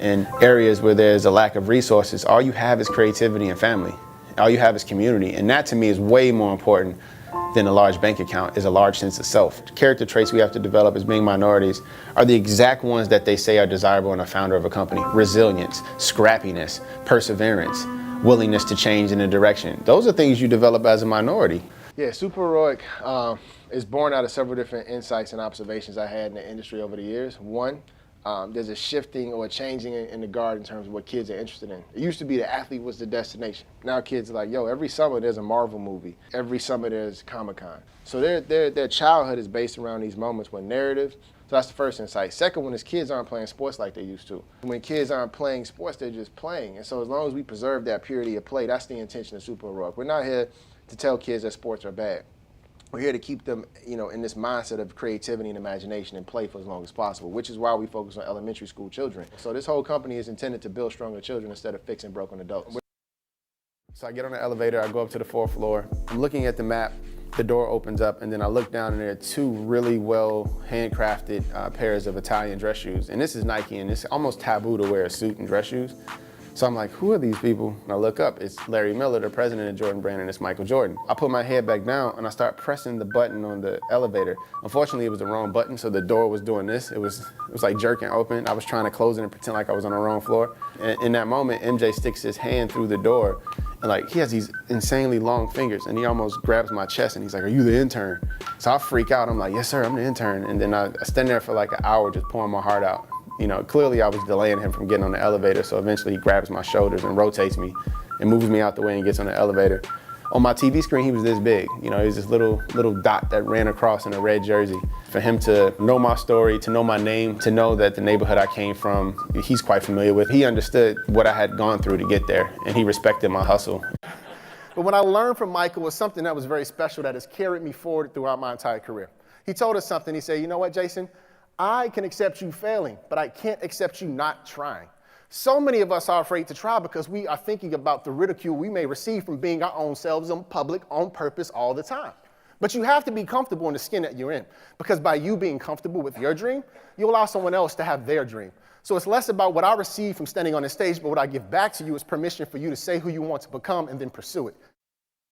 In areas where there's a lack of resources, all you have is creativity and family. All you have is community. And that to me is way more important than a large bank account, is a large sense of self. Character traits we have to develop as being minorities are the exact ones that they say are desirable in a founder of a company. Resilience, scrappiness, perseverance, willingness to change in a direction. Those are things you develop as a minority. Yeah, super heroic is born out of several different insights and observations I had in the industry over the years. One, there's a shifting or a changing in the guard in terms of what kids are interested in. It used to be the athlete was the destination. Now kids are like, yo, every summer there's a Marvel movie. Every summer there's Comic-Con. So their childhood is based around these moments with narratives. So that's the first insight. Second one is kids aren't playing sports like they used to. When kids aren't playing sports, they're just playing. And so as long as we preserve that purity of play, that's the intention of Super Heroic. We're not here to tell kids that sports are bad. We're here to keep them, in this mindset of creativity and imagination and play for as long as possible, which is why we focus on elementary school children. So this whole company is intended to build stronger children instead of fixing broken adults. So I get on the elevator, I go up to the 4th floor. I'm looking at the map, the door opens up, and then I look down and there are 2 really well handcrafted pairs of Italian dress shoes. And this is Nike, and it's almost taboo to wear a suit and dress shoes. So I'm like, who are these people? And I look up, it's Larry Miller, the president of Jordan Brand, and it's Michael Jordan. I put my head back down and I start pressing the button on the elevator. Unfortunately, it was the wrong button, so the door was doing this. It was like jerking open. I was trying to close it and pretend like I was on the wrong floor. And in that moment, MJ sticks his hand through the door, and he has these insanely long fingers, and he almost grabs my chest and he's like, are you the intern? So I freak out. I'm like, yes, sir, I'm the intern. And then I stand there for like an hour just pouring my heart out. Clearly I was delaying him from getting on the elevator, so eventually he grabs my shoulders and rotates me and moves me out the way and gets on the elevator. On my TV screen, he was this big. He was this little dot that ran across in a red jersey. For him to know my story, to know my name, to know that the neighborhood I came from, he's quite familiar with. He understood what I had gone through to get there, and he respected my hustle. But what I learned from Michael was something that was very special that has carried me forward throughout my entire career. He told us something. He said, you know what, Jason? I can accept you failing, but I can't accept you not trying. So many of us are afraid to try because we are thinking about the ridicule we may receive from being our own selves in public on purpose all the time. But you have to be comfortable in the skin that you're in, because by you being comfortable with your dream, you allow someone else to have their dream. So it's less about what I receive from standing on the stage, but what I give back to you is permission for you to say who you want to become and then pursue it.